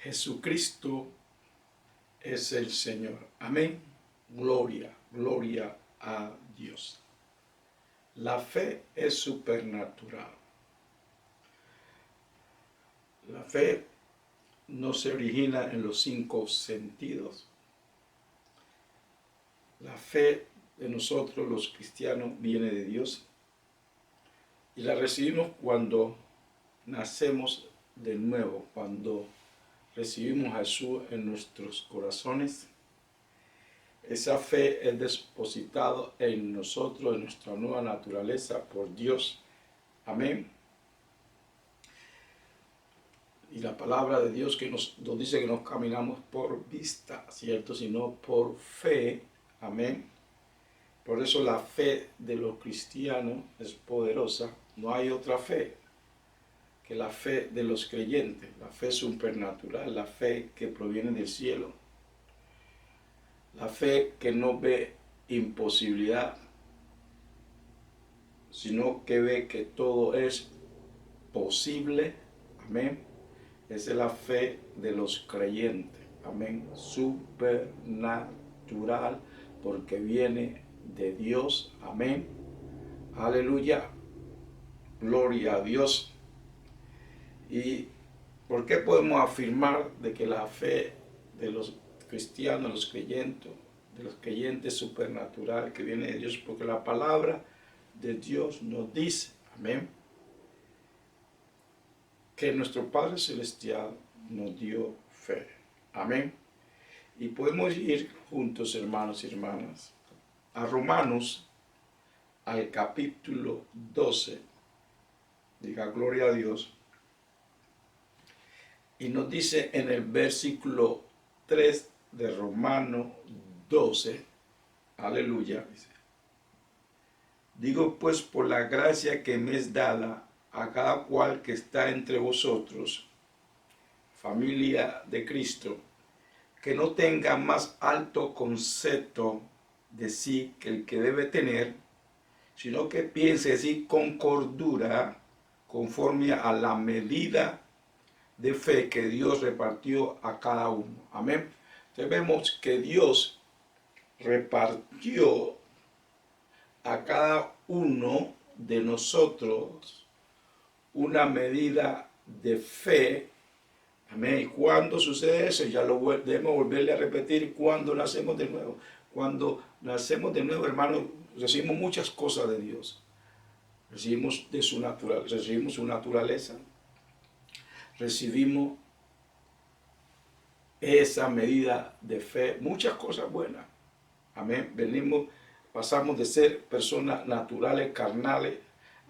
Jesucristo es el Señor. Amén. Gloria, gloria a Dios. La fe es supernatural. La fe no se origina en los 5 sentidos. La fe de nosotros los cristianos viene de Dios y la recibimos cuando nacemos de nuevo, cuando recibimos a Jesús en nuestros corazones. Esa fe es depositada en nosotros, en nuestra nueva naturaleza por Dios. Amén. Y la palabra de Dios que nos dice que no caminamos por vista, ¿cierto? Sino por fe. Amén. Por eso la fe de los cristianos es poderosa. No hay otra fe que la fe de los creyentes. La fe supernatural, la fe que proviene del cielo. La fe que no ve imposibilidad, sino que ve que todo es posible. Amén. Esa es la fe de los creyentes. Amén. Supernatural, porque viene de Dios. Amén. Aleluya. Gloria a Dios. ¿Y por qué podemos afirmar de que la fe de los cristianos, de los creyentes supernatural que viene de Dios? Porque la palabra de Dios nos dice, amén, que nuestro Padre Celestial nos dio fe. Amén. Y podemos ir juntos, hermanos y hermanas, a Romanos, al capítulo 12. Diga gloria a Dios. Y nos dice en el versículo 3 de Romanos 12, aleluya, dice: digo pues por la gracia que me es dada a cada cual que está entre vosotros, familia de Cristo, que no tenga más alto concepto de sí que el que debe tener, sino que piense así con cordura, conforme a la medida de fe que Dios repartió a cada uno. Amén. Entonces vemos que Dios repartió a cada uno de nosotros una medida de fe. Amén. ¿Y cuándo sucede eso? Ya lo debemos volverle a repetir. Cuando nacemos de nuevo. Cuando nacemos de nuevo, hermanos, recibimos muchas cosas de Dios. Recibimos de su naturaleza, recibimos su naturaleza. Recibimos esa medida de fe, muchas cosas buenas. Amén. Pasamos de ser personas naturales, carnales,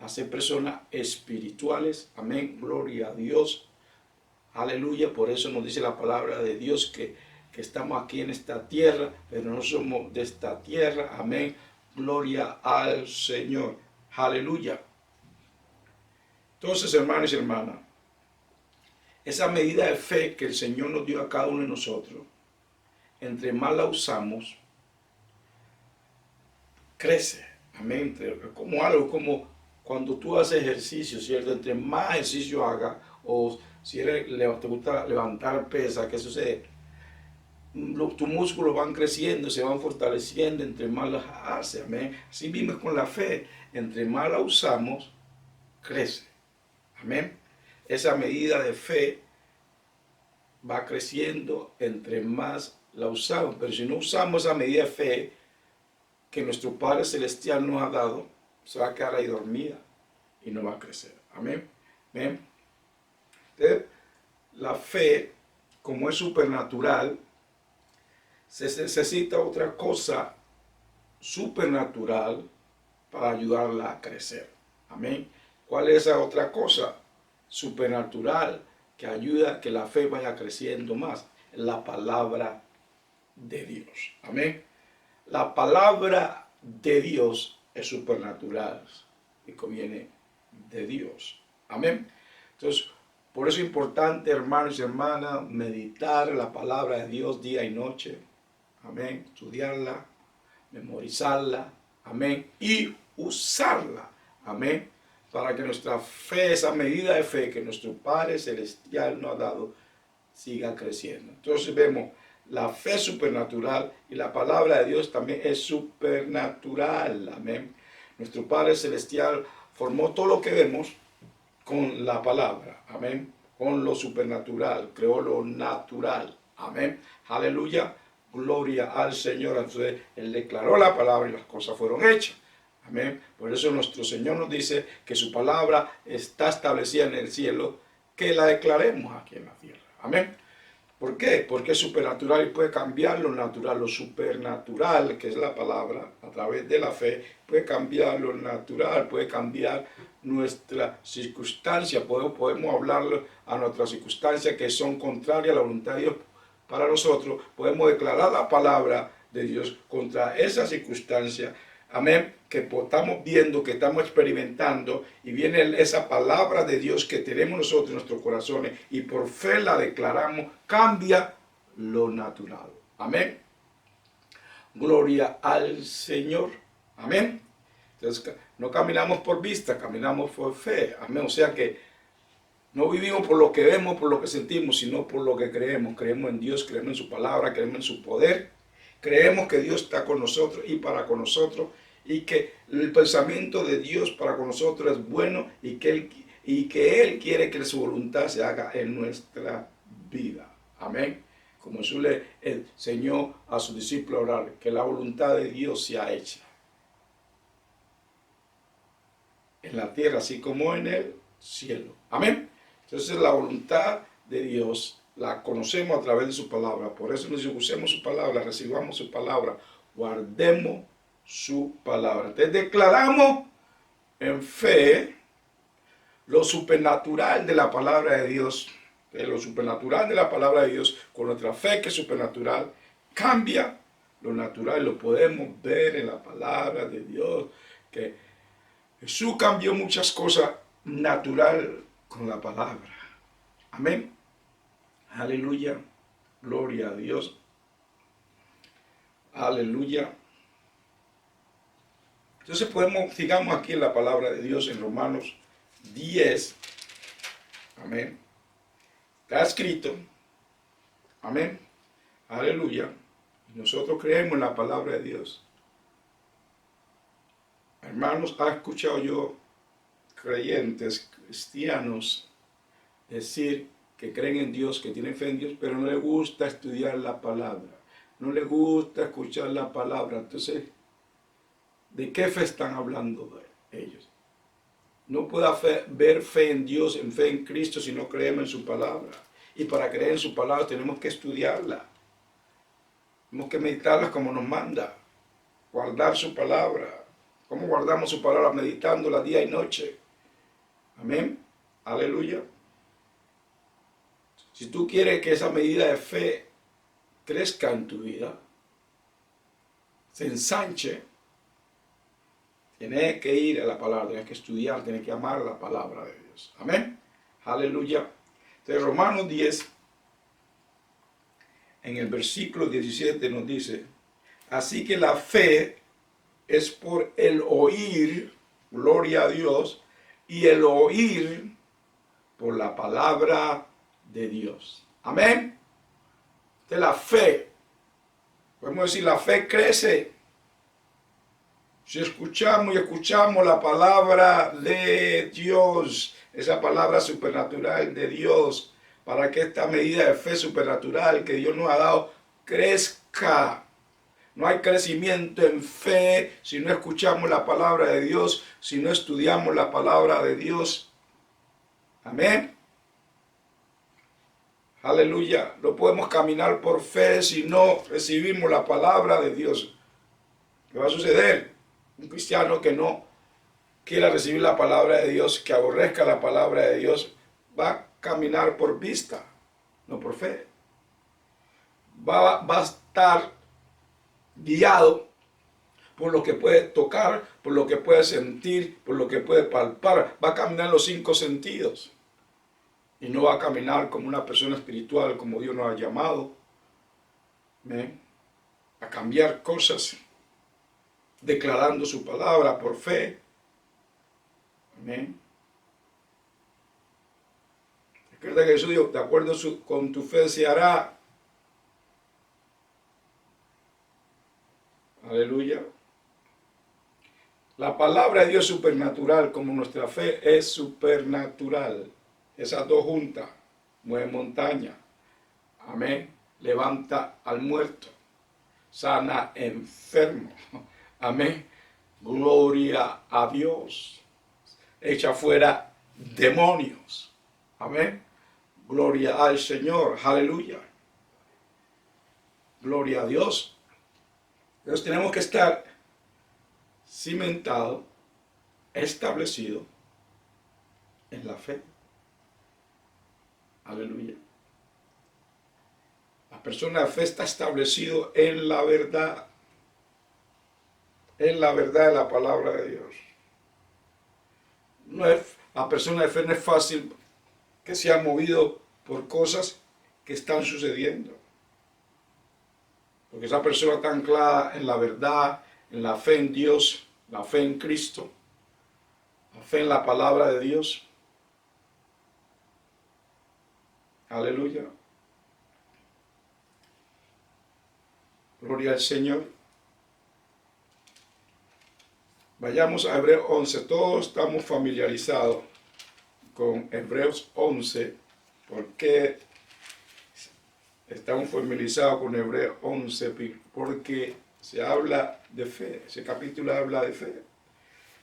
a ser personas espirituales. Amén. Gloria a Dios. Aleluya. Por eso nos dice la palabra de Dios que estamos aquí en esta tierra, pero no somos de esta tierra. Amén. Gloria al Señor. Aleluya. Entonces, hermanos y hermanas, esa medida de fe que el Señor nos dio a cada uno de nosotros, entre más la usamos, crece. Amén. Como algo, como cuando tú haces ejercicio, ¿cierto? Entre más ejercicio hagas, o si te gusta levantar pesas, ¿qué sucede? Tus músculos van creciendo, se van fortaleciendo entre más las haces. Amén. Así mismo es con la fe. Entre más la usamos, crece. Amén. Esa medida de fe va creciendo entre más la usamos. Pero si no usamos esa medida de fe que nuestro Padre Celestial nos ha dado, se va a quedar ahí dormida y no va a crecer. Amén. Amén. Entonces, la fe, como es supernatural, se necesita otra cosa supernatural para ayudarla a crecer. Amén. ¿Cuál es esa otra cosa supernatural que ayuda a que la fe vaya creciendo más? La palabra de Dios. Amén. La palabra de Dios es supernatural y conviene de Dios. Amén. Entonces, por eso es importante, hermanos y hermanas, meditar la palabra de Dios día y noche. Amén. Estudiarla, memorizarla. Amén. Y usarla. Amén. Para que nuestra fe, esa medida de fe que nuestro Padre Celestial nos ha dado, siga creciendo. Entonces vemos la fe supernatural y la palabra de Dios también es supernatural. Amén. Nuestro Padre Celestial formó todo lo que vemos con la palabra. Amén. Con lo supernatural. Creó lo natural. Amén. Aleluya. Gloria al Señor. Entonces Él declaró la palabra y las cosas fueron hechas. Amén. Por eso nuestro Señor nos dice que su palabra está establecida en el cielo, que la declaremos aquí en la tierra. Amén. ¿Por qué? Porque es supernatural y puede cambiar lo natural. Lo supernatural, que es la palabra, a través de la fe, puede cambiar lo natural, puede cambiar nuestra circunstancia. Podemos hablar a nuestras circunstancias que son contrarias a la voluntad de Dios para nosotros. Podemos declarar la palabra de Dios contra esa circunstancia. Amén, que estamos viendo, que estamos experimentando, y viene esa palabra de Dios que tenemos nosotros en nuestros corazones y por fe la declaramos, cambia lo natural. Amén. Gloria al Señor. Amén. Entonces, no caminamos por vista, caminamos por fe. Amén. O sea que no vivimos por lo que vemos, por lo que sentimos, sino por lo que creemos. Creemos en Dios, creemos en su palabra, creemos en su poder. Creemos que Dios está con nosotros y para con nosotros, y que el pensamiento de Dios para con nosotros es bueno, y que Él quiere que su voluntad se haga en nuestra vida. Amén. Como Jesús le enseñó a sus discípulos a orar, que la voluntad de Dios sea hecha en la tierra, así como en el cielo. Amén. Entonces la voluntad de Dios la conocemos a través de su palabra. Por eso nos dice, usemos su palabra, recibamos su palabra, guardemos su palabra. Entonces declaramos en fe lo supernatural de la palabra de Dios. Lo supernatural de la palabra de Dios, con nuestra fe que es supernatural, cambia lo natural. Lo podemos ver en la palabra de Dios, que Jesús cambió muchas cosas natural con la palabra. Amén. Aleluya. Gloria a Dios. Aleluya. Entonces sigamos aquí en la palabra de Dios en Romanos 10. Amén. Está escrito. Amén. Aleluya. Y nosotros creemos en la palabra de Dios. Hermanos, ¿ha escuchado yo creyentes, cristianos, decir que creen en Dios, que tienen fe en Dios, pero no les gusta estudiar la palabra? No les gusta escuchar la palabra. Entonces, ¿de qué fe están hablando ellos? No puede ver fe en Dios, en fe en Cristo, si no creemos en su palabra. Y para creer en su palabra tenemos que estudiarla. Tenemos que meditarla como nos manda. Guardar su palabra. ¿Cómo guardamos su palabra? Meditándola día y noche. Amén. Aleluya. Si tú quieres que esa medida de fe crezca en tu vida, se ensanche, tienes que ir a la palabra, tienes que estudiar, tienes que amar la palabra de Dios. Amén. Aleluya. Entonces Romanos 10, en el versículo 17 nos dice, así que la fe es por el oír, gloria a Dios, y el oír por la palabra de Dios. Amén. De la fe, podemos decir, la fe crece si escuchamos y escuchamos la palabra de Dios, esa palabra supernatural de Dios, para que esta medida de fe supernatural que Dios nos ha dado crezca. No hay crecimiento en fe si no escuchamos la palabra de Dios, si no estudiamos la palabra de Dios. Amén. Aleluya. No podemos caminar por fe si no recibimos la palabra de Dios. ¿Qué va a suceder? Un cristiano que no quiera recibir la palabra de Dios, que aborrezca la palabra de Dios, va a caminar por vista, no por fe. Va a estar guiado por lo que puede tocar, por lo que puede sentir, por lo que puede palpar. Va a caminar en los 5 sentidos. Y no va a caminar como una persona espiritual, como Dios nos ha llamado. ¿Ven? A cambiar cosas, declarando su palabra por fe. Amén. Es que Recuerda que Jesús dijo, de acuerdo con tu fe se hará. Aleluya. La palabra de Dios es supernatural, como nuestra fe es supernatural. Esas dos juntas, mueve montaña. Amén. Levanta al muerto. Sana enfermo. Amén. Gloria a Dios. Echa fuera demonios. Amén. Gloria al Señor. Aleluya. Gloria a Dios. Entonces tenemos que estar cimentado, establecido en la fe. Aleluya. La persona de fe está establecido en la verdad. En la verdad de la palabra de Dios. La persona de fe no es fácil que sea movido por cosas que están sucediendo. Porque esa persona está anclada en la verdad, en la fe en Dios, la fe en Cristo, la fe en la palabra de Dios. Aleluya. Gloria al Señor. Vayamos a Hebreos 11. Todos estamos familiarizados con Hebreos 11. ¿Por qué estamos familiarizados con Hebreos 11? Porque se habla de fe. Ese capítulo habla de fe.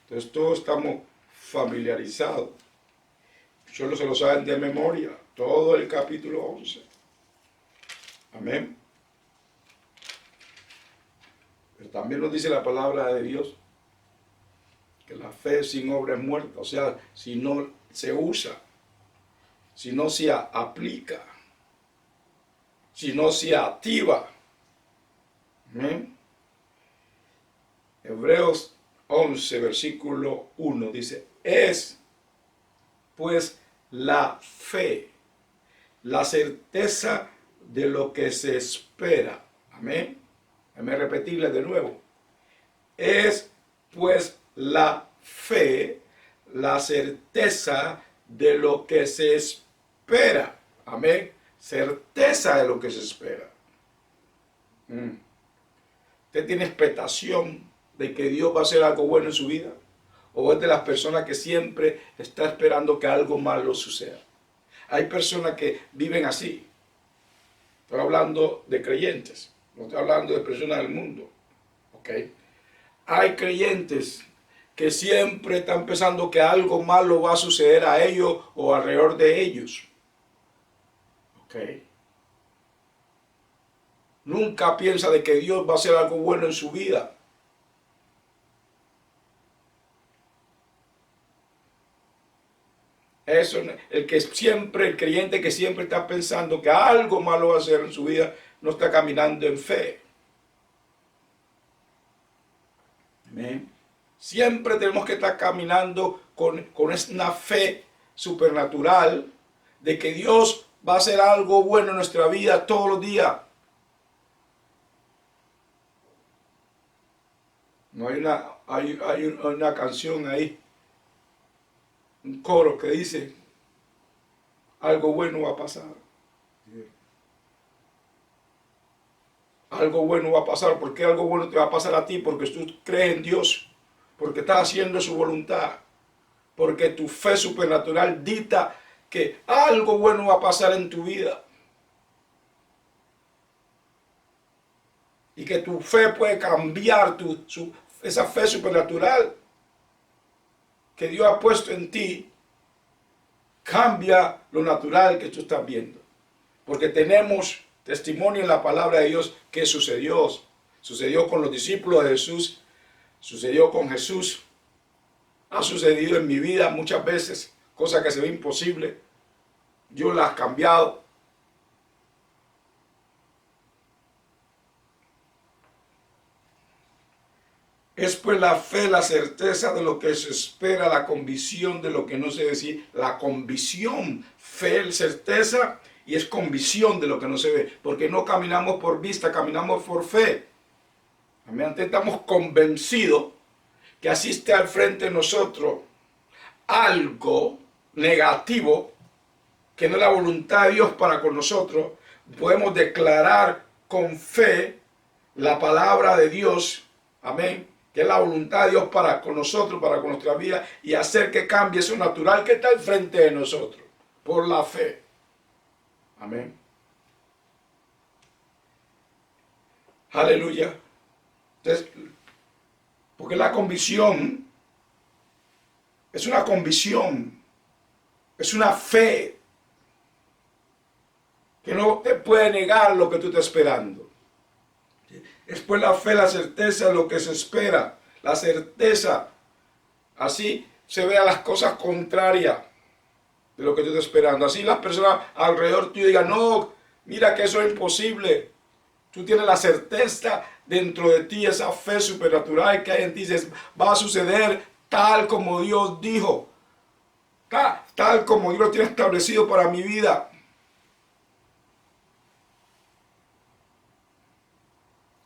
Entonces todos estamos familiarizados. Solo se lo saben de memoria. Todo el capítulo 11. Amén. Pero también nos dice la palabra de Dios que la fe sin obra es muerta. O sea, si no se usa, si no se aplica, si no se activa. Amén. Hebreos 11, versículo 1 dice, es pues la fe, la certeza de lo que se espera. Amén. Déjame repetirle de nuevo. Es pues la fe, la certeza de lo que se espera. Amén. Certeza de lo que se espera. ¿Usted tiene expectación de que Dios va a hacer algo bueno en su vida? ¿O es de las personas que siempre está esperando que algo malo suceda? Hay personas que viven así. Estoy hablando de creyentes. No estoy hablando de personas del mundo. ¿Ok? Hay creyentes que siempre están pensando que algo malo va a suceder a ellos o alrededor de ellos. ¿Ok? Nunca piensa de que Dios va a hacer algo bueno en su vida. Eso, el creyente que siempre está pensando que algo malo va a hacer en su vida, no está caminando en fe. Amén. Siempre tenemos que estar caminando con una fe supernatural de que Dios va a hacer algo bueno en nuestra vida todos los días. No hay una canción ahí, un coro que dice, algo bueno va a pasar. Algo bueno va a pasar. ¿Por qué algo bueno te va a pasar a ti? Porque tú crees en Dios, porque estás haciendo su voluntad, porque tu fe supernatural dicta que algo bueno va a pasar en tu vida. Y que tu fe puede cambiar esa fe supernatural que Dios ha puesto en ti, cambia lo natural que tú estás viendo. Porque tenemos testimonio en la palabra de Dios que sucedió. Sucedió con los discípulos de Jesús, sucedió con Jesús, ha sucedido en mi vida muchas veces, cosas que se ven imposibles. Dios las ha cambiado. Es pues la fe, la certeza de lo que se espera, la convicción de lo que no se ve. La convicción, fe, certeza, y es convicción de lo que no se ve. Porque no caminamos por vista, caminamos por fe. Amén. Estamos convencidos que asiste al frente de nosotros algo negativo, que no es la voluntad de Dios para con nosotros, podemos declarar con fe la palabra de Dios, amén, que es la voluntad de Dios para con nosotros, para con nuestra vida, y hacer que cambie eso natural que está al frente de nosotros, por la fe. Amén. Aleluya. Entonces, porque la convicción es una convicción, es una fe que no te puede negar lo que tú estás esperando. Después la fe, la certeza de lo que se espera, la certeza, así se vean las cosas contrarias de lo que tú estás esperando. Así las personas alrededor tuyo digan, no, mira que eso es imposible. Tú tienes la certeza dentro de ti, esa fe supernatural que hay en ti, dices, va a suceder tal como Dios dijo, tal como Dios lo tiene establecido para mi vida.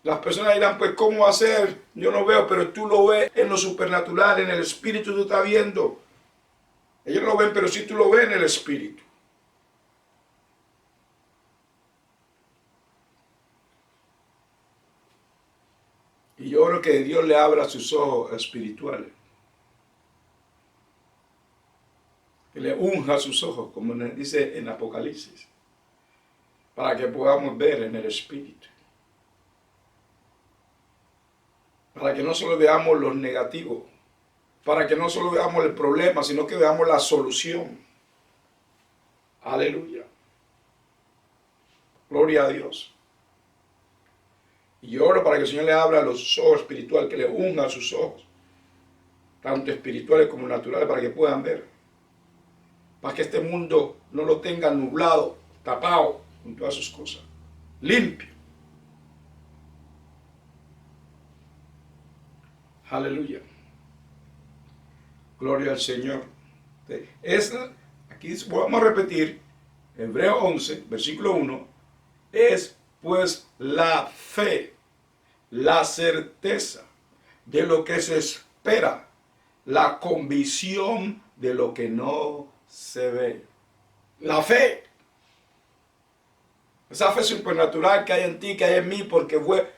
Las personas dirán, pues, ¿cómo va a ser? Yo no veo, pero tú lo ves en lo supernatural, en el espíritu tú estás viendo. Ellos no lo ven, pero sí tú lo ves en el espíritu. Y yo oro que Dios le abra sus ojos espirituales. Que le unja sus ojos, como dice en Apocalipsis. Para que podamos ver en el espíritu. Para que no solo veamos los negativos. Para que no solo veamos el problema, sino que veamos la solución. Aleluya. Gloria a Dios. Y yo oro para que el Señor le abra los ojos espirituales, que le unja sus ojos, tanto espirituales como naturales, para que puedan ver. Para que este mundo no lo tenga nublado, tapado con todas sus cosas. Limpio. Aleluya. Gloria al Señor. Aquí vamos a repetir, Hebreos 11, versículo 1, es pues la fe, la certeza de lo que se espera, la convicción de lo que no se ve. La fe, esa fe supernatural que hay en ti, que hay en mí, porque fue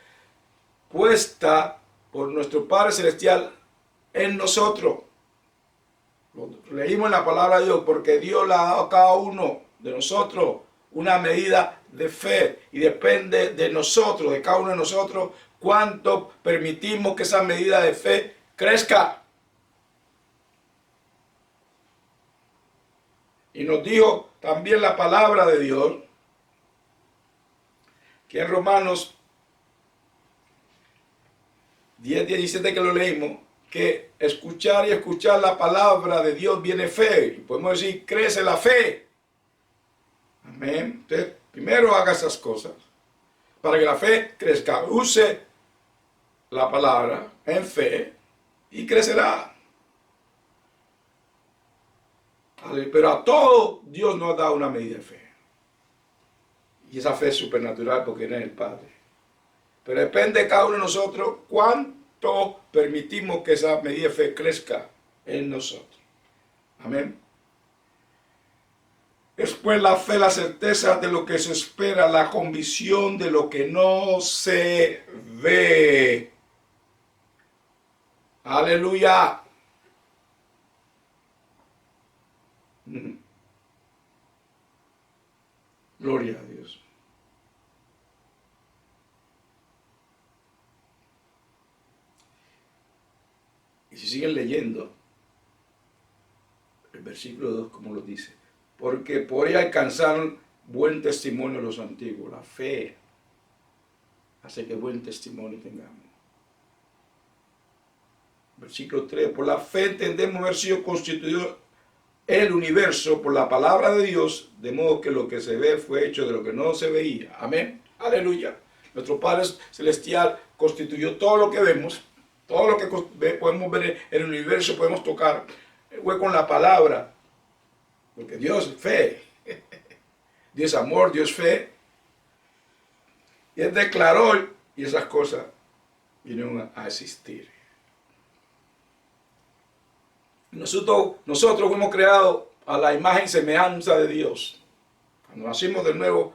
puesta por nuestro Padre Celestial en nosotros. Lo leímos en la palabra de Dios, porque Dios le ha dado a cada uno de nosotros una medida de fe, y depende de nosotros, de cada uno de nosotros, cuánto permitimos que esa medida de fe crezca. Y nos dijo también la palabra de Dios, que en Romanos 10:17 que lo leímos, que escuchar y escuchar la palabra de Dios viene fe. Y podemos decir, crece la fe. Amén. Entonces, primero haga esas cosas para que la fe crezca. Use la palabra en fe y crecerá. Pero a todo Dios nos da una medida de fe. Y esa fe es supernatural porque viene del Padre. Pero depende de cada uno de nosotros cuánto permitimos que esa medida de fe crezca en nosotros. Amén. Después la fe, la certeza de lo que se espera, la convicción de lo que no se ve. Aleluya. Gloria a Dios. Y si siguen leyendo, el versículo 2 como lo dice, porque por ella alcanzaron buen testimonio los antiguos. La fe hace que buen testimonio tengamos. Versículo 3, por la fe entendemos haber sido constituido el universo por la palabra de Dios, de modo que lo que se ve fue hecho de lo que no se veía. Amén. Aleluya. Nuestro Padre Celestial constituyó todo lo que vemos, todo lo que podemos ver en el universo, podemos tocar, fue con la palabra. Porque Dios es fe. Dios es amor, Dios es fe. Y Él declaró y esas cosas vinieron a existir. Nosotros fuimos creados a la imagen y semejanza de Dios. Cuando nacimos de nuevo,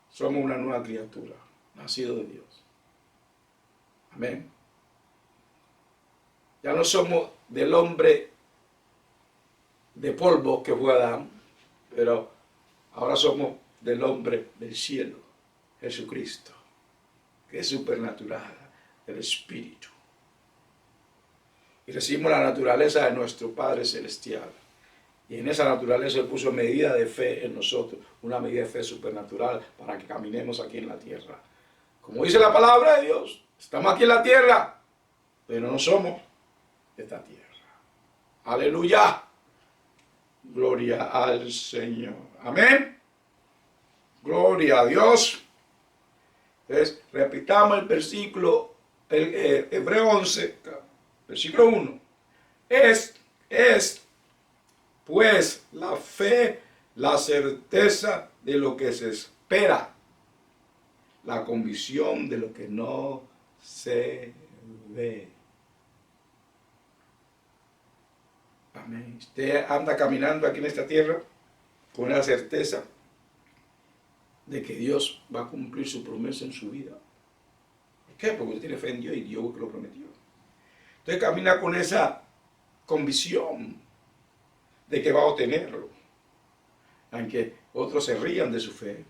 somos una nueva criatura, nacido de Dios. Amén. Ya no somos del hombre de polvo que fue Adán, pero ahora somos del hombre del cielo, Jesucristo, que es supernatural, el Espíritu. Y recibimos la naturaleza de nuestro Padre Celestial. Y en esa naturaleza Él puso medida de fe en nosotros, una medida de fe supernatural para que caminemos aquí en la tierra. Como dice la palabra de Dios, estamos aquí en la tierra, pero no somos de esta tierra. Aleluya. Gloria al Señor. Amén. Gloria a Dios. Entonces, repitamos el versículo, Hebreo 11, versículo 1. Es pues la fe, la certeza de lo que se espera, la convicción de lo que no se ve. Amén. Usted anda caminando aquí en esta tierra con la certeza de que Dios va a cumplir su promesa en su vida. ¿Por qué? Porque usted tiene fe en Dios y Dios lo prometió. Usted camina con esa convicción de que va a obtenerlo, aunque otros se rían de su fe.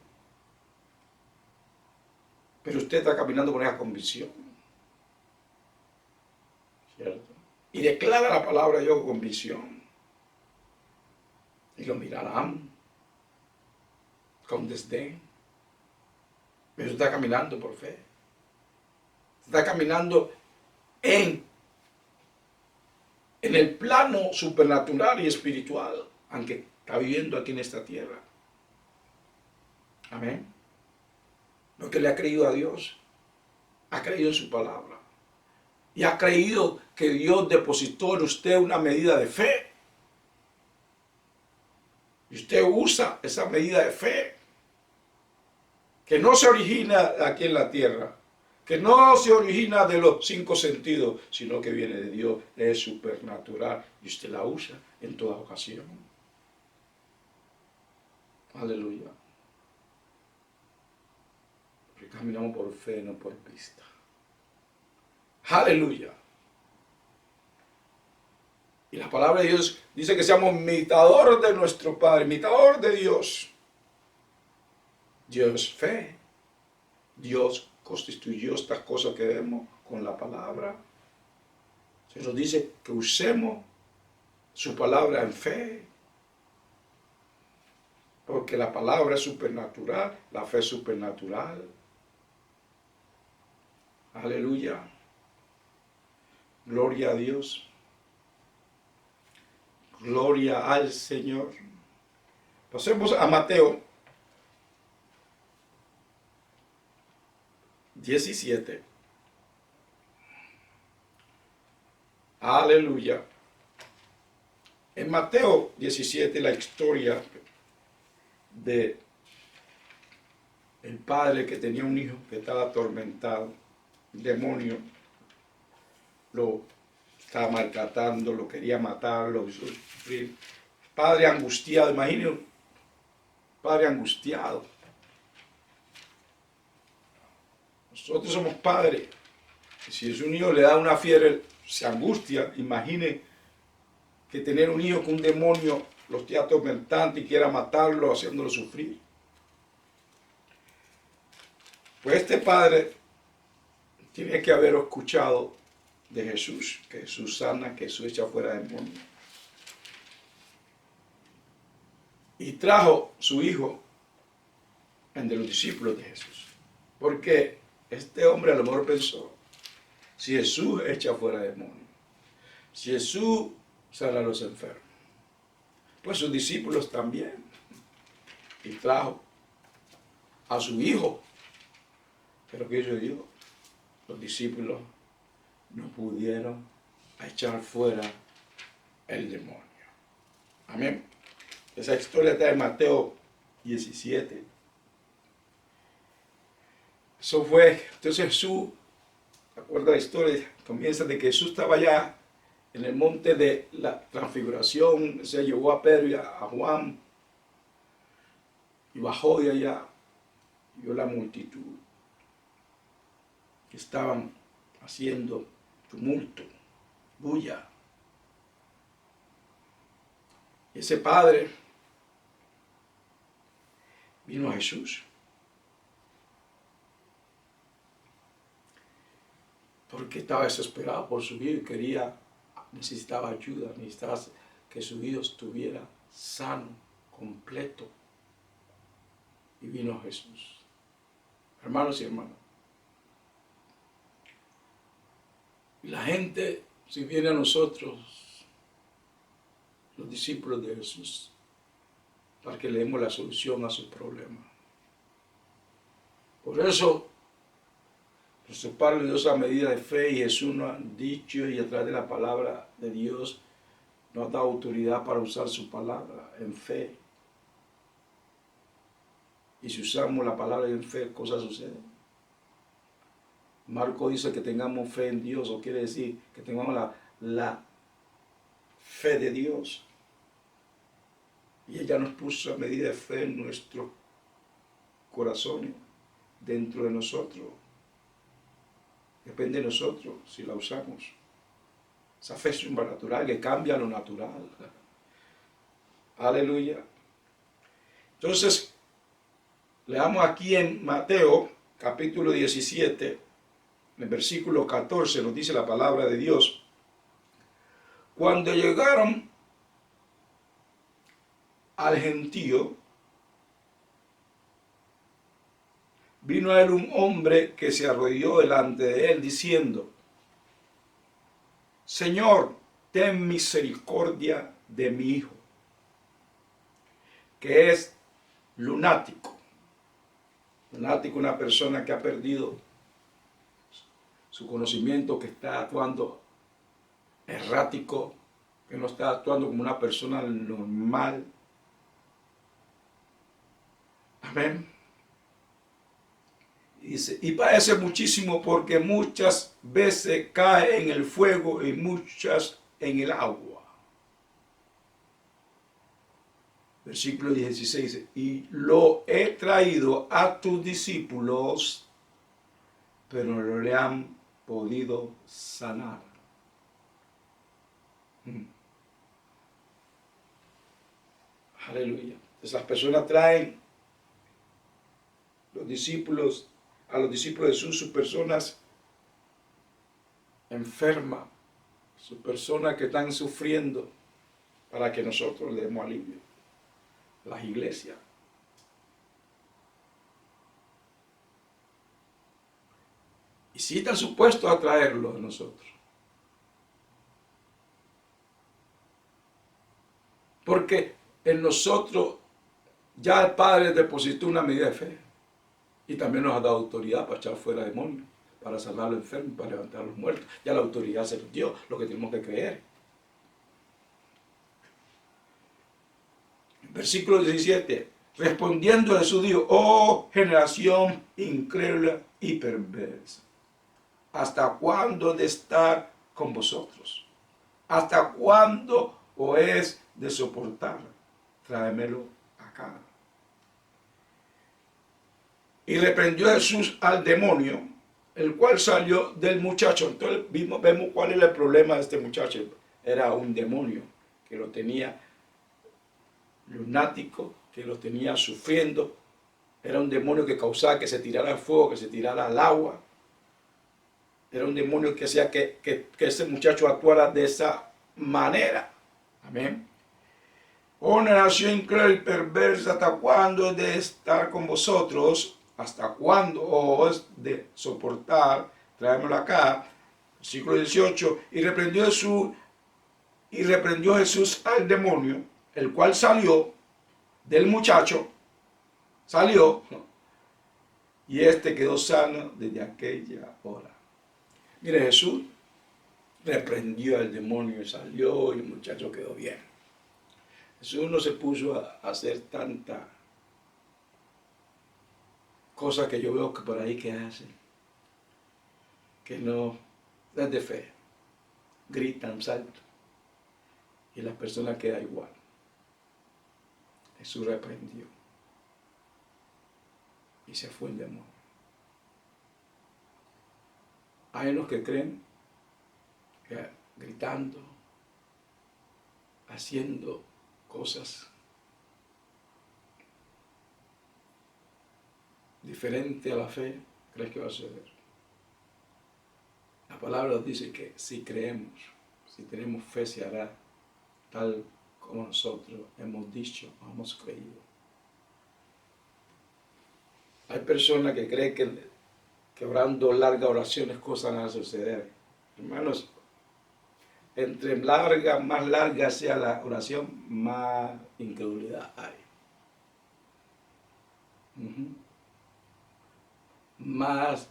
Pero usted está caminando con esa convicción, ¿cierto? Y declara la palabra de Dios con convicción. Y lo mirarán con desdén. Pero usted está caminando por fe. Está caminando en el plano supernatural y espiritual, aunque está viviendo aquí en esta tierra. Amén. Lo que le ha creído a Dios, ha creído en su palabra. Y ha creído que Dios depositó en usted una medida de fe. Y usted usa esa medida de fe, que no se origina aquí en la tierra, que no se origina de los 5 sentidos, sino que viene de Dios, es supernatural, y usted la usa en toda ocasión. Aleluya. Porque caminamos por fe, no por vista. Aleluya. Y la palabra de Dios dice que seamos imitadores de nuestro Padre, imitador de Dios. Dios es fe. Dios constituyó estas cosas que vemos con la palabra. Se nos dice que usemos su palabra en fe. Porque la palabra es supernatural, la fe es supernatural. Aleluya. Gloria a Dios. Gloria al Señor. Pasemos a Mateo 17. Aleluya. En Mateo 17 la historia de el padre que tenía un hijo que estaba atormentado, el demonio lo estaba maltratando, lo quería matar, lo hizo sufrir. Padre angustiado, imagínense, padre angustiado. Nosotros somos padres. Y si es un hijo le da una fiebre, se angustia. Imagine que tener un hijo con un demonio lo esté atormentando y quiera matarlo, haciéndolo sufrir. Pues este padre tiene que haber escuchado de Jesús, que Jesús sana, que Jesús echa fuera demonios. Y trajo su hijo entre los discípulos de Jesús. Porque este hombre a lo mejor pensó, si Jesús echa fuera demonios, si Jesús sana a los enfermos, pues sus discípulos también. Y trajo a su hijo. Pero ¿qué hizo Dios? Los discípulos no pudieron echar fuera el demonio. Amén. Esa historia está en Mateo 17. Eso fue, entonces Jesús, ¿te acuerdas la historia? Comienza de que Jesús estaba allá en el monte de la transfiguración, se llevó a Pedro y a Juan. Y bajó de allá, vio la multitud que estaban haciendo tumulto, bulla. Y ese padre vino a Jesús. Porque estaba desesperado por su vida y necesitaba ayuda, necesitaba que su hijo estuviera sano, completo. Y vino Jesús. Hermanos y hermanas. Y la gente, si viene a nosotros, los discípulos de Jesús, para que le demos la solución a sus problemas. Por eso, nuestro Padre Dios a medida de fe, y Jesús nos ha dicho, y a través de la palabra de Dios, nos da autoridad para usar su palabra en fe. Y si usamos la palabra en fe, cosas suceden. Marco dice que tengamos fe en Dios, o quiere decir que tengamos la fe de Dios. Y ella nos puso a medida de fe en nuestros corazones, dentro de nosotros. Depende de nosotros si la usamos. Esa fe sobrenatural que cambia lo natural. Aleluya. Entonces, leamos aquí en Mateo, capítulo 17, en el versículo 14, nos dice la palabra de Dios. Cuando llegaron al gentío, vino a él un hombre que se arrodilló delante de él, diciendo: Señor, ten misericordia de mi hijo, que es lunático. Lunático, una persona que ha perdido su conocimiento, que está actuando errático, que no está actuando como una persona normal. Amén. Dice, y padece muchísimo porque muchas veces cae en el fuego y muchas en el agua. Versículo 16 dice, y lo he traído a tus discípulos, pero no le han podido sanar. Aleluya. Entonces las personas traen a los discípulos de Jesús, sus personas enfermas, sus personas que están sufriendo, para que nosotros le demos alivio. Las iglesias. Y sí están supuestos a traerlo a nosotros. Porque en nosotros ya el Padre depositó una medida de fe. Y también nos ha dado autoridad para echar fuera demonios, para sanar a los enfermos, para levantar a los muertos. Ya la autoridad se nos dio, lo que tenemos que creer. Versículo 17. Respondiendo Jesús dijo: oh generación incrédula y perversa, ¿hasta cuándo de estar con vosotros? ¿Hasta cuándo os es de soportar? Tráemelo acá. Y reprendió Jesús al demonio, el cual salió del muchacho. Entonces vemos cuál era el problema de este muchacho. Era un demonio que lo tenía lunático, que lo tenía sufriendo. Era un demonio que causaba que se tirara al fuego, que se tirara al agua. Era un demonio que hacía que ese muchacho actuara de esa manera. Amén. Oh generación incrédula y perversa, ¿hasta cuándo he de estar con vosotros? ¿Hasta cuándo os de soportar? Tráemelo acá. Versículo 18. Y reprendió Jesús al demonio, el cual salió del muchacho. Salió. Y este quedó sano desde aquella hora. Mire, Jesús reprendió al demonio y salió y el muchacho quedó bien. Jesús no se puso a hacer tanta cosa que yo veo que por ahí que hacen, que no es de fe, gritan, saltan, y la persona queda igual. Jesús reprendió. y se fue el demonio. Hay unos que creen que gritando, haciendo cosas diferentes a la fe, crees que va a suceder. La palabra dice que si creemos, si tenemos fe, se hará tal como nosotros hemos dicho, hemos creído. Hay personas que creen que orando largas oraciones cosas van a suceder. Hermanos, entre más larga sea la oración, más incredulidad hay. Más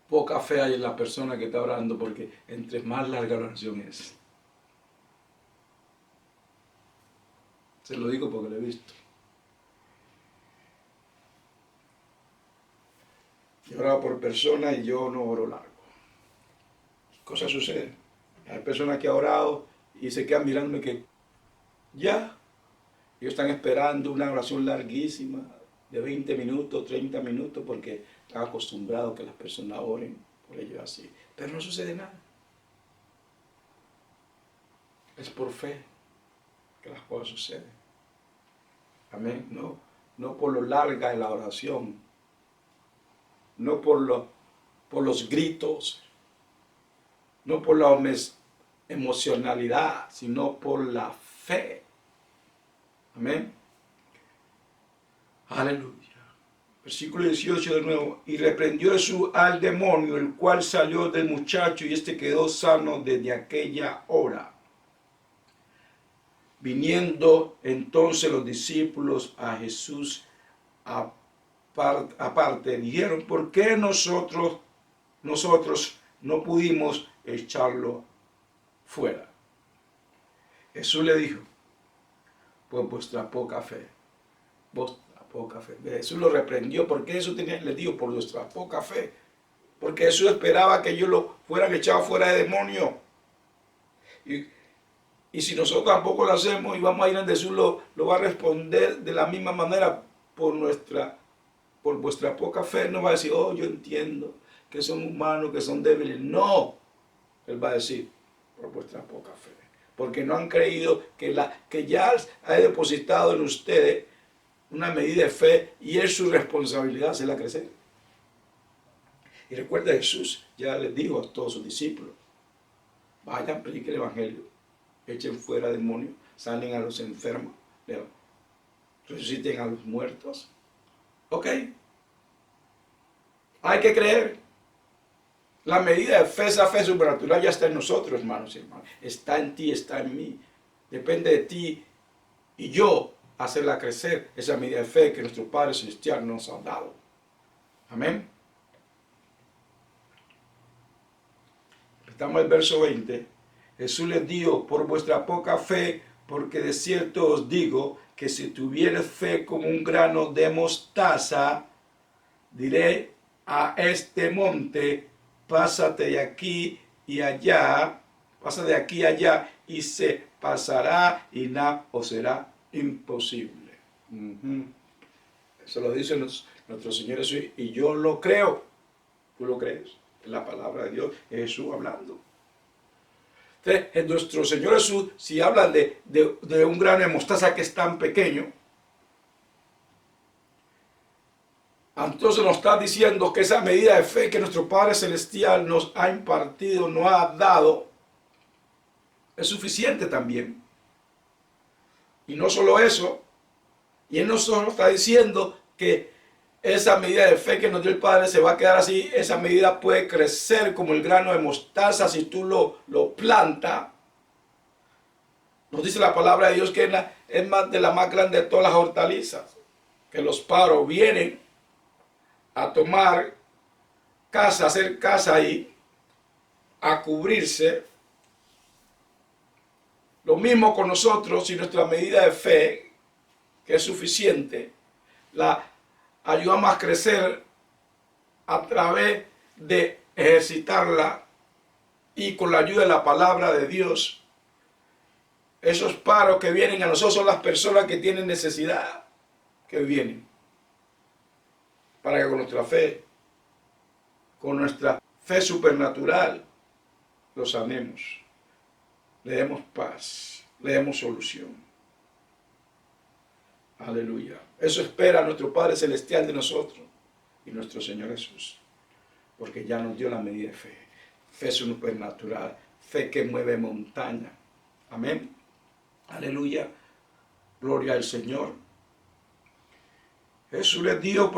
poca fe hay en la persona que está orando, porque entre más larga la oración es. Se lo digo porque lo he visto. Yo he orado por personas y yo no oro largo. Cosas suceden. Hay personas que han orado y se quedan mirándome que ya. Ellos están esperando una oración larguísima de 20 minutos, 30 minutos, porque están acostumbrados a que las personas oren por ellos así. Pero no sucede nada. Es por fe que las cosas suceden. Amén. No por lo larga de la oración. No por los gritos. No por la emocionalidad, sino por la fe. Amén. Aleluya. Versículo 18 de nuevo. Y reprendió Jesús al demonio, el cual salió del muchacho y este quedó sano desde aquella hora. Viniendo entonces los discípulos a Jesús aparte, dijeron, ¿por qué nosotros no pudimos echarlo fuera? Jesús le dijo, por vuestra poca fe. Vuestra poca fe. Jesús lo reprendió. ¿Por qué Jesús le dijo? Por nuestra poca fe. Porque Jesús esperaba que ellos lo fueran echados fuera de demonio. Y si nosotros tampoco lo hacemos y vamos a ir a Jesús, lo va a responder de la misma manera por vuestra poca fe. No va a decir, oh, yo entiendo que son humanos, que son débiles. No. Él va a decir, por vuestra poca fe. Porque no han creído que ya ha depositado en ustedes una medida de fe y es su responsabilidad hacerla crecer. Y recuerda, Jesús ya les dijo a todos sus discípulos, vayan, prediquen el evangelio, echen fuera demonios, sanen a los enfermos, resuciten a los muertos. Ok. Hay que creer. La medida de fe, esa fe supernatural ya está en nosotros, hermanos y hermanas. Está en ti, está en mí. Depende de ti y yo hacerla crecer, esa medida de fe que nuestro Padre Celestial nos ha dado. Amén. Estamos en el verso 20. Jesús les dijo, por vuestra poca fe, porque de cierto os digo que si tuvieres fe como un grano de mostaza, diré a este monte, pásate de aquí y allá, pasa de aquí a allá y se pasará y nada os será imposible. Eso lo dice nuestro Señor Jesús y yo lo creo. ¿Tú lo crees? Es la palabra de Dios, es Jesús hablando. Entonces, nuestro Señor Jesús, si hablan de un grano de mostaza que es tan pequeño, entonces nos está diciendo que esa medida de fe que nuestro Padre Celestial nos ha impartido, nos ha dado, es suficiente también. Y no solo eso, y Él no solo está diciendo que esa medida de fe que nos dio el Padre se va a quedar así, esa medida puede crecer como el grano de mostaza si tú lo plantas. Nos dice la palabra de Dios que es más de la más grande de todas las hortalizas, que los pájaros vienen a tomar casa, a hacer casa ahí, a cubrirse. Lo mismo con nosotros, si nuestra medida de fe, que es suficiente, la ayudamos a crecer a través de ejercitarla y con la ayuda de la palabra de Dios. Esos pájaros que vienen a nosotros son las personas que tienen necesidad, que vienen. para que con nuestra fe supernatural, los sanemos, le demos paz, le demos solución. Aleluya. Eso espera nuestro Padre Celestial de nosotros y nuestro Señor Jesús, porque ya nos dio la medida de fe. Fe supernatural, fe que mueve montaña. Amén. Aleluya. Gloria al Señor. Jesús les dijo,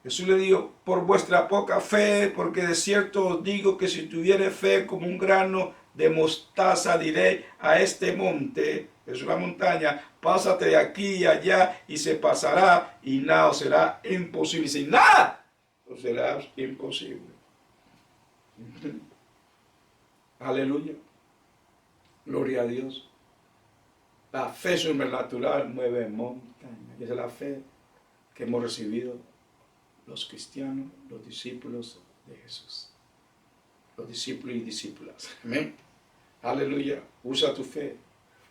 Jesús le dijo, por vuestra poca fe, porque de cierto os digo que si tuviere fe como un grano de mostaza, diré a este monte, es una montaña, pásate de aquí y allá, y se pasará, y nada os será imposible. Sin nada os será imposible. Aleluya. Gloria a Dios. La fe sobrenatural mueve montañas. Y esa es la fe que hemos recibido los cristianos, los discípulos de Jesús. Los discípulos y discípulas. Amén. Aleluya. Usa tu fe.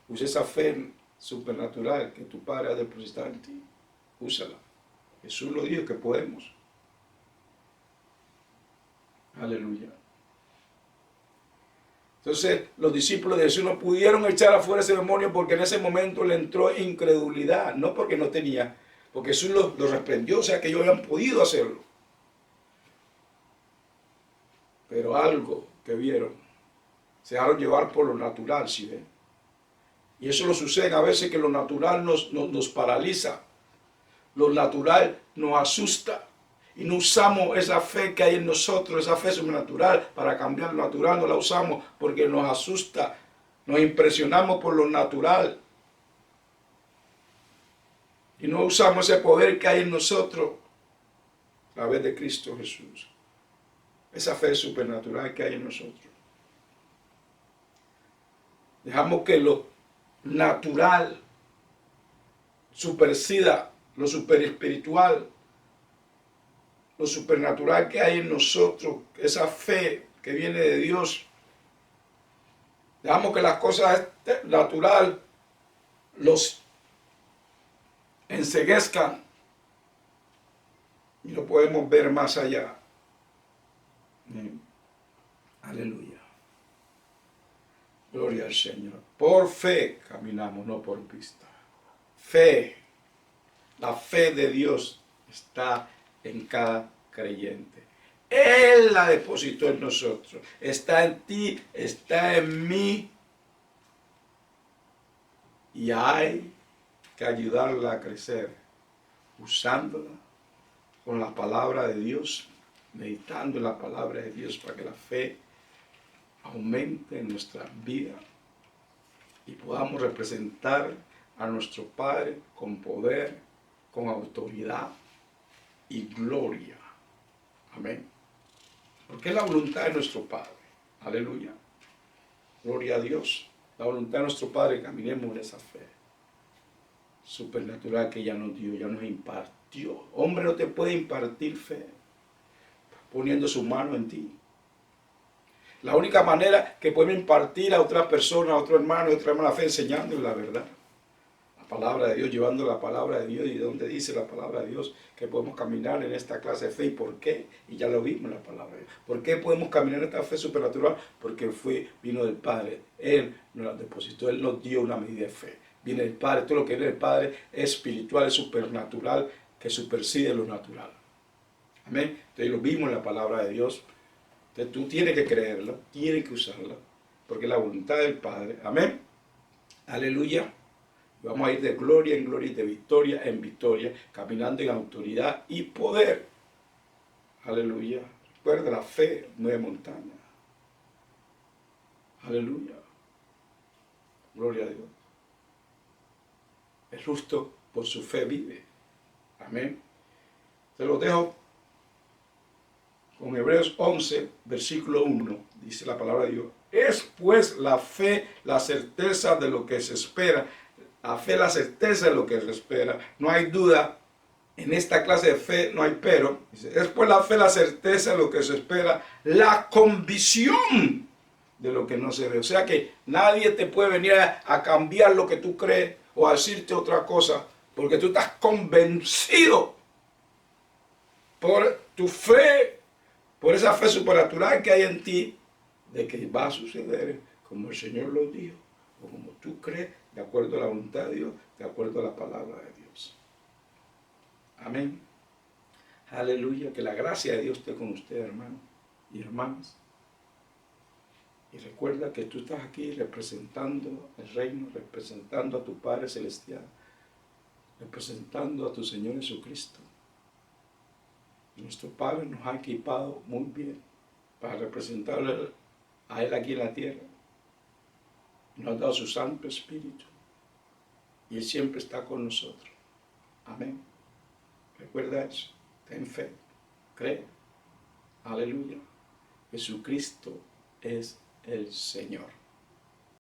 Usa esa fe supernatural que tu Padre ha depositado en ti. Úsala. Jesús lo dijo que podemos. Aleluya. Entonces los discípulos de Jesús no pudieron echar afuera ese demonio porque en ese momento le entró incredulidad, no porque no tenía, porque Jesús lo reprendió, o sea que ellos habían podido hacerlo. Pero algo que vieron, se dejaron llevar por lo natural, ¿sí ven? Y eso lo sucede a veces, que lo natural nos paraliza, lo natural nos asusta. Y no usamos esa fe que hay en nosotros, esa fe sobrenatural, para cambiar lo natural. No la usamos porque nos asusta. Nos impresionamos por lo natural. Y no usamos ese poder que hay en nosotros a través de Cristo Jesús. Esa fe supernatural que hay en nosotros. Dejamos que lo natural supersida lo superespiritual. Lo supernatural que hay en nosotros, esa fe que viene de Dios. Dejamos que las cosas naturales los enceguezcan y no podemos ver más allá. Aleluya. Gloria al Señor. Por fe caminamos, no por vista. Fe. La fe de Dios está en cada creyente. Él la depositó en nosotros. Está en ti, está en mí. Y hay que ayudarla a crecer, usándola con la palabra de Dios, meditando en la palabra de Dios para que la fe aumente en nuestra vida y podamos representar a nuestro Padre con poder, con autoridad y gloria. Amén. Porque es la voluntad de nuestro Padre. Aleluya. Gloria a Dios. La voluntad de nuestro Padre, caminemos en esa fe supernatural que ya nos dio, ya nos impartió. Hombre no te puede impartir fe poniendo su mano en ti. La única manera que podemos impartir a otra persona, a otro hermano, a otra hermana fe, enseñándole la verdad. Palabra de Dios, llevando la palabra de Dios, y donde dice la palabra de Dios que podemos caminar en esta clase de fe. ¿Y por qué? Y ya lo vimos en la palabra de Dios. ¿Por qué podemos caminar en esta fe supernatural? Porque vino del Padre. Él nos la depositó, Él nos dio una medida de fe. Viene del Padre, todo lo que viene del Padre es espiritual, es supernatural, que supersede lo natural. Amén. Entonces lo vimos en la palabra de Dios. Entonces tú tienes que creerla, tienes que usarla, porque es la voluntad del Padre. Amén. Aleluya. Vamos a ir de gloria en gloria y de victoria en victoria, caminando en autoridad y poder. Aleluya. Recuerda, la fe mueve montaña. Aleluya. Gloria a Dios. El justo por su fe vive. Amén. Te lo dejo con Hebreos 11, versículo 1. Dice la palabra de Dios. Es pues la fe, la certeza de lo que se espera. La fe, la certeza de lo que se espera. No hay duda. En esta clase de fe no hay pero. Dice, es pues la fe, la certeza de lo que se espera. La convicción de lo que no se ve. O sea que nadie te puede venir a cambiar lo que tú crees o a decirte otra cosa. Porque tú estás convencido por tu fe, por esa fe supernatural que hay en ti, de que va a suceder como el Señor lo dijo, o como tú crees, de acuerdo a la voluntad de Dios, de acuerdo a la palabra de Dios. Amén. Aleluya, que la gracia de Dios esté con ustedes, hermanos y hermanas. Y recuerda que tú estás aquí representando el reino, representando a tu Padre Celestial, representando a tu Señor Jesucristo. Y nuestro Padre nos ha equipado muy bien para representarle a Él aquí en la tierra. Nos ha dado su Santo Espíritu. Y Él siempre está con nosotros. Amén. Recuerda eso. Ten fe. Cree. Aleluya. Jesucristo es el Señor.